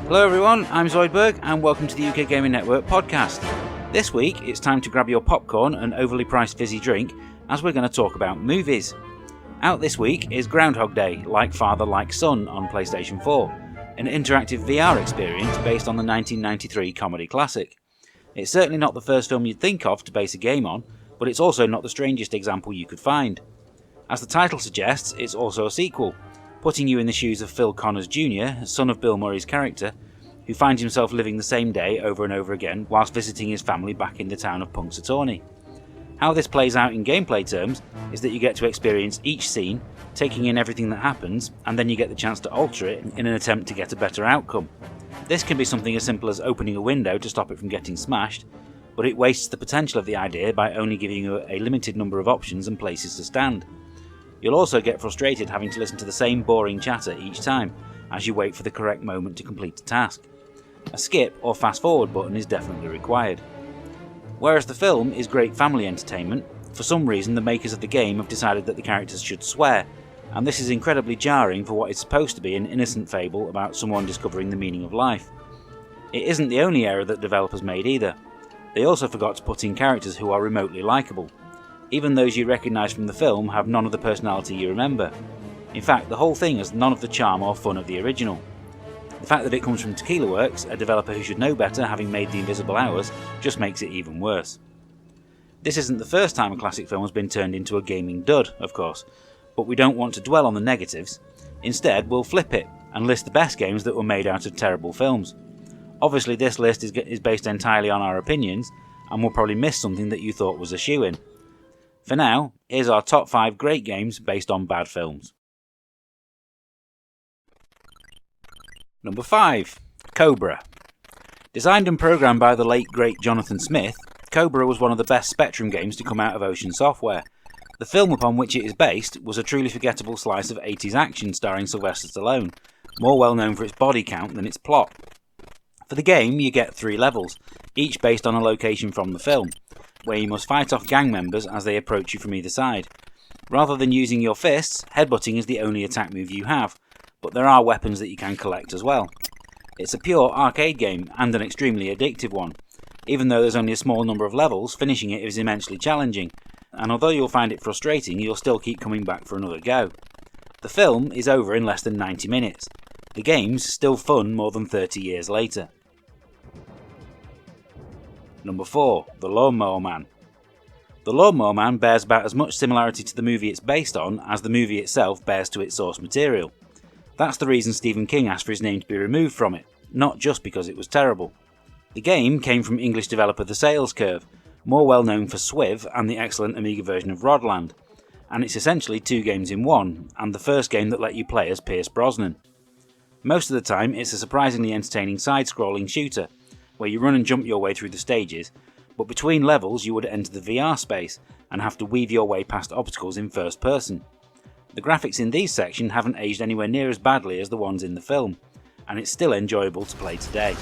Hello everyone, I'm Zoidberg and welcome to the UKGN Network podcast. This week it's time to grab your popcorn and overly priced fizzy drink as we're going to talk about movies. Out this week is Groundhog Day, Like Father Like Son on PlayStation 4, an interactive VR experience based on the 1993 comedy classic. It's certainly not the first film you'd think of to base a game on, but it's also not the strangest example you could find. As the title suggests, it's also a sequel, putting you in the shoes of Phil Connors Jr., son of Bill Murray's character, who finds himself living the same day over and over again whilst visiting his family back in the town of Punxsutawney. How this plays out in gameplay terms is that you get to experience each scene, taking in everything that happens, and then you get the chance to alter it in an attempt to get a better outcome. This can be something as simple as opening a window to stop it from getting smashed, but it wastes the potential of the idea by only giving you a limited number of options and places to stand. You'll also get frustrated having to listen to the same boring chatter each time as you wait for the correct moment to complete a task. A skip or fast forward button is definitely required. Whereas the film is great family entertainment, for some reason the makers of the game have decided that the characters should swear, and this is incredibly jarring for what is supposed to be an innocent fable about someone discovering the meaning of life. It isn't the only error that developers made either. They also forgot to put in characters who are remotely likeable. Even those you recognise from the film have none of the personality you remember. In fact, the whole thing has none of the charm or fun of the original. The fact that it comes from Tequila Works, a developer who should know better having made The Invisible Hours, just makes it even worse. This isn't the first time a classic film has been turned into a gaming dud, of course, but we don't want to dwell on the negatives. Instead, we'll flip it and list the best games that were made out of terrible films. Obviously this list is based entirely on our opinions, and we'll probably miss something that you thought was a shoo-in. For now, here's our top 5 great games based on bad films. Number 5. Cobra. Designed and programmed by the late great Jonathan Smith, Cobra was one of the best Spectrum games to come out of Ocean Software. The film upon which it is based was a truly forgettable slice of 80s action starring Sylvester Stallone, more well known for its body count than its plot. For the game, you get 3 levels, each based on a location from the film, where you must fight off gang members as they approach you from either side. Rather than using your fists, headbutting is the only attack move you have, but there are weapons that you can collect as well. It's a pure arcade game, and an extremely addictive one. Even though there's only a small number of levels, finishing it is immensely challenging, and although you'll find it frustrating, you'll still keep coming back for another go. The film is over in less than 90 minutes. The game's still fun more than 30 years later. Number 4. The Lawnmower Man. The Lawnmower Man bears about as much similarity to the movie it's based on as the movie itself bears to its source material. That's the reason Stephen King asked for his name to be removed from it, not just because it was terrible. The game came from English developer The Sales Curve, more well known for Swiv and the excellent Amiga version of Rodland, and it's essentially 2 games in one, and the first game that let you play as Pierce Brosnan. Most of the time it's a surprisingly entertaining side-scrolling shooter, where you run and jump your way through the stages, but between levels you would enter the VR space and have to weave your way past obstacles in first person. The graphics in these sections haven't aged anywhere near as badly as the ones in the film, and it's still enjoyable to play today.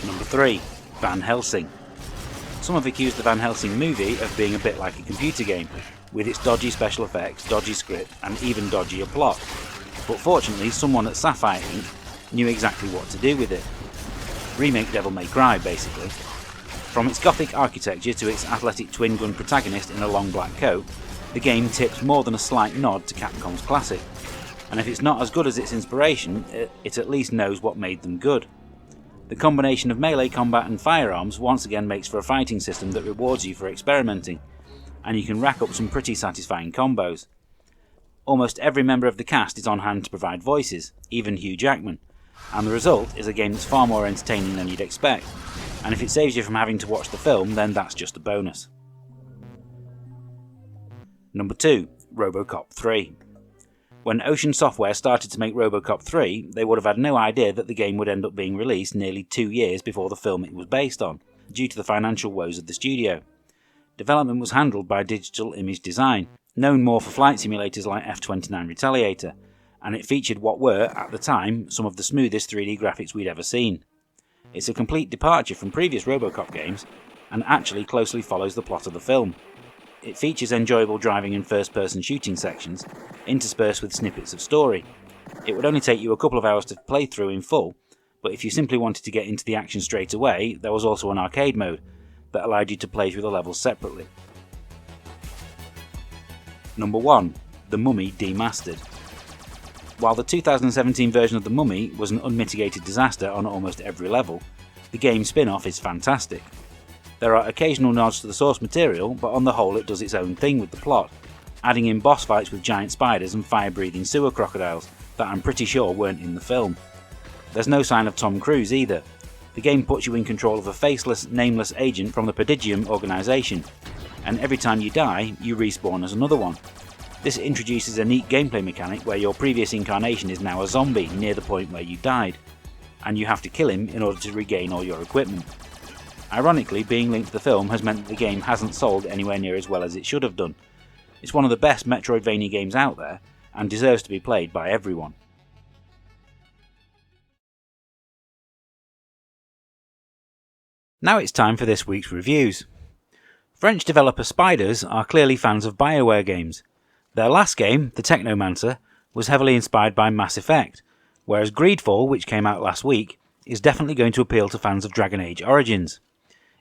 Number 3. Van Helsing. Some have accused the Van Helsing movie of being a bit like a computer game, with its dodgy special effects, dodgy script, and even dodgier plot. But fortunately, someone at Sapphire Inc. knew exactly what to do with it. Remake Devil May Cry, basically. From its gothic architecture to its athletic twin-gun protagonist in a long black coat, the game tips more than a slight nod to Capcom's classic. And if it's not as good as its inspiration, it at least knows what made them good. The combination of melee combat and firearms once again makes for a fighting system that rewards you for experimenting, and you can rack up some pretty satisfying combos. Almost every member of the cast is on hand to provide voices, even Hugh Jackman, and the result is a game that's far more entertaining than you'd expect, and if it saves you from having to watch the film, then that's just a bonus. Number 2. RoboCop 3. When Ocean Software started to make RoboCop 3, they would have had no idea that the game would end up being released nearly 2 years before the film it was based on, due to the financial woes of the studio. Development was handled by Digital Image Design, known more for flight simulators like F-29 Retaliator, and it featured what were, at the time, some of the smoothest 3D graphics we'd ever seen. It's a complete departure from previous RoboCop games, and actually closely follows the plot of the film. It features enjoyable driving and first-person shooting sections, interspersed with snippets of story. It would only take you a couple of hours to play through in full, but if you simply wanted to get into the action straight away, there was also an arcade mode that allowed you to play through the levels separately. Number 1. The Mummy Demastered. While the 2017 version of The Mummy was an unmitigated disaster on almost every level, the game's spin-off is fantastic. There are occasional nods to the source material, but on the whole it does its own thing with the plot, adding in boss fights with giant spiders and fire-breathing sewer crocodiles that I'm pretty sure weren't in the film. There's no sign of Tom Cruise either. The game puts you in control of a faceless, nameless agent from the Prodigium organisation, and every time you die, you respawn as another one. This introduces a neat gameplay mechanic where your previous incarnation is now a zombie near the point where you died, and you have to kill him in order to regain all your equipment. Ironically, being linked to the film has meant that the game hasn't sold anywhere near as well as it should have done. It's one of the best Metroidvania games out there, and deserves to be played by everyone. Now it's time for this week's reviews. French developer Spiders are clearly fans of BioWare games. Their last game, The Technomancer, was heavily inspired by Mass Effect, whereas Greedfall, which came out last week, is definitely going to appeal to fans of Dragon Age Origins.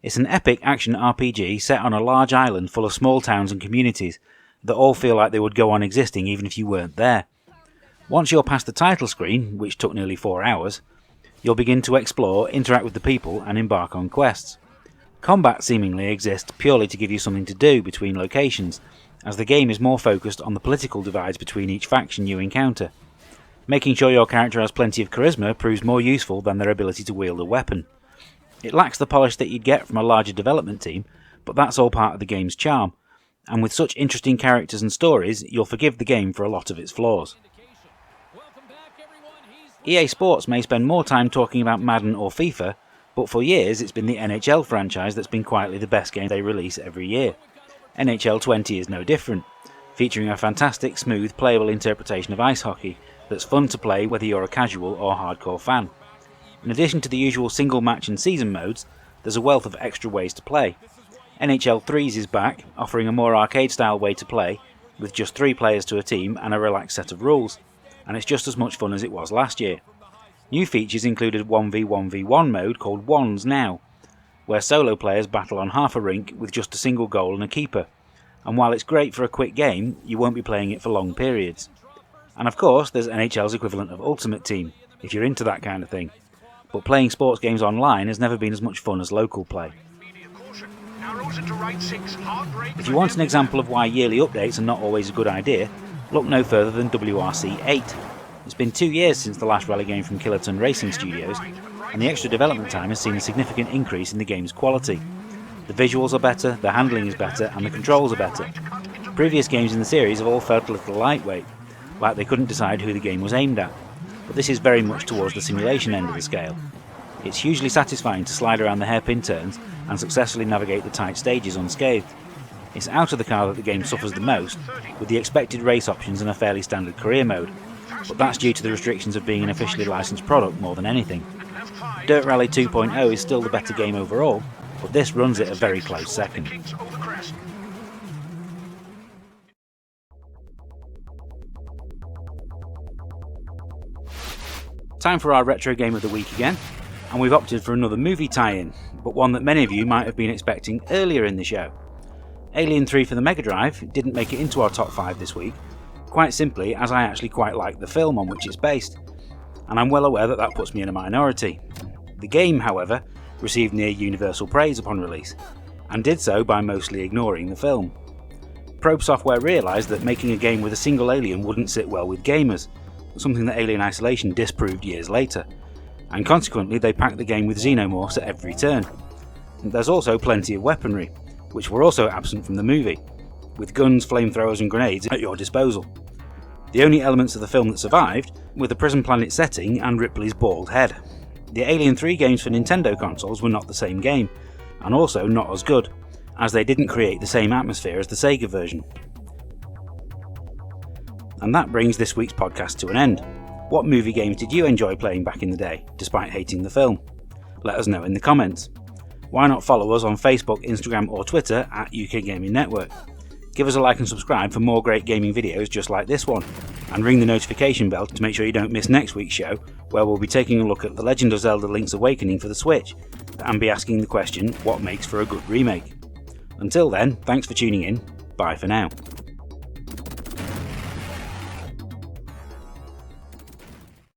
It's an epic action RPG set on a large island full of small towns and communities that all feel like they would go on existing even if you weren't there. Once you're past the title screen, which took nearly 4 hours, you'll begin to explore, interact with the people, and embark on quests. Combat seemingly exists purely to give you something to do between locations, as the game is more focused on the political divides between each faction you encounter. Making sure your character has plenty of charisma proves more useful than their ability to wield a weapon. It lacks the polish that you'd get from a larger development team, but that's all part of the game's charm, and with such interesting characters and stories, you'll forgive the game for a lot of its flaws. EA Sports may spend more time talking about Madden or FIFA, but for years it's been the NHL franchise that's been quietly the best game they release every year. NHL 20 is no different, featuring a fantastic, smooth, playable interpretation of ice hockey that's fun to play whether you're a casual or hardcore fan. In addition to the usual single match and season modes, there's a wealth of extra ways to play. NHL 3s is back, offering a more arcade-style way to play, with just 3 players to a team and a relaxed set of rules, and it's just as much fun as it was last year. New features included 1v1v1 mode called Wands Now, where solo players battle on half a rink with just a single goal and a keeper, and while it's great for a quick game, you won't be playing it for long periods. And of course there's NHL's equivalent of Ultimate Team, if you're into that kind of thing, but playing sports games online has never been as much fun as local play. If you want an example of why yearly updates are not always a good idea, look no further than WRC 8. It's been 2 years since the last rally game from Killerton Racing Studios, and the extra development time has seen a significant increase in the game's quality. The visuals are better, the handling is better, and the controls are better. Previous games in the series have all felt a little lightweight, like they couldn't decide who the game was aimed at, but this is very much towards the simulation end of the scale. It's hugely satisfying to slide around the hairpin turns and successfully navigate the tight stages unscathed. It's out of the car that the game suffers the most, with the expected race options and a fairly standard career mode, but that's due to the restrictions of being an officially licensed product more than anything. Dirt Rally 2.0 is still the better game overall, but this runs it a very close second. Time for our retro game of the week again, and we've opted for another movie tie-in, but one that many of you might have been expecting earlier in the show. Alien 3 for the Mega Drive didn't make it into our top 5 this week, quite simply as I actually quite like the film on which it's based, and I'm well aware that that puts me in a minority. The game, however, received near universal praise upon release, and did so by mostly ignoring the film. Probe Software realised that making a game with a single alien wouldn't sit well with gamers, something that Alien Isolation disproved years later, and consequently they packed the game with xenomorphs at every turn. There's also plenty of weaponry, which were also absent from the movie, with guns, flamethrowers and grenades at your disposal. The only elements of the film that survived were the prison planet setting and Ripley's bald head. The Alien 3 games for Nintendo consoles were not the same game, and also not as good, as they didn't create the same atmosphere as the Sega version. And that brings this week's podcast to an end. What movie games did you enjoy playing back in the day, despite hating the film? Let us know in the comments. Why not follow us on Facebook, Instagram or Twitter at UKGN Network? Give us a like and subscribe for more great gaming videos just like this one. and ring the notification bell to make sure you don't miss next week's show, where we'll be taking a look at The Legend of Zelda Link's Awakening for the Switch, and be asking the question, what makes for a good remake? Until then, thanks for tuning in, bye for now.